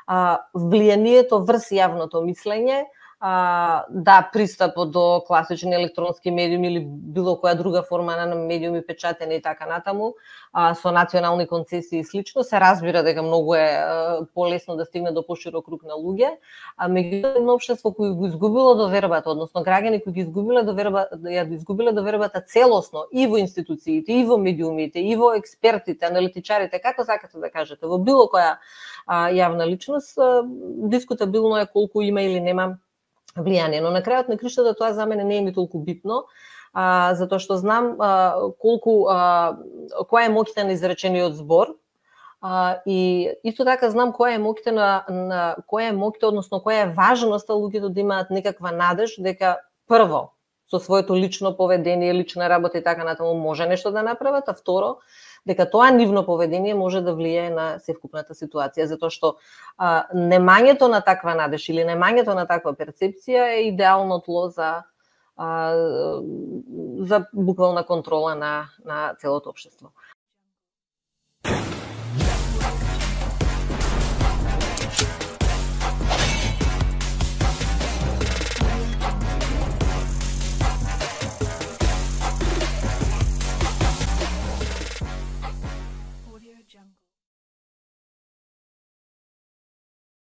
влијанието врз јавното мислење, да, пристапот до класични електронски медиуми или било која друга форма на медиуми, печатени и така натаму, со национални концесии и слично, се разбира дека многу е полесно да стигне до поширок круг на луѓе, меѓутоа едно општество кој го изгубило довербата, односно граѓани кои ги изгубиле довербата целосно и во институциите, и во медиумите, и во експертите, аналитичарите, како сакате да кажете, во било која јавна личност, дискутабилно е колку има или нема влијание, но на крајот на криштата тоа за мене не е ни толку битно, затоа што знам која е моќта на изречениот збор, и исто така знам која е моќта, односно која е важноста луѓето да имаат некаква надеж дека прво со своето лично поведение, лична работа и така натаму може нешто да направат, а второ дека тоа нивно поведение може да влијае на севкупната ситуација, затоа што немањето на таква надеж или немањето на таква перцепција е идеално тло за буквална контрола на целото општество.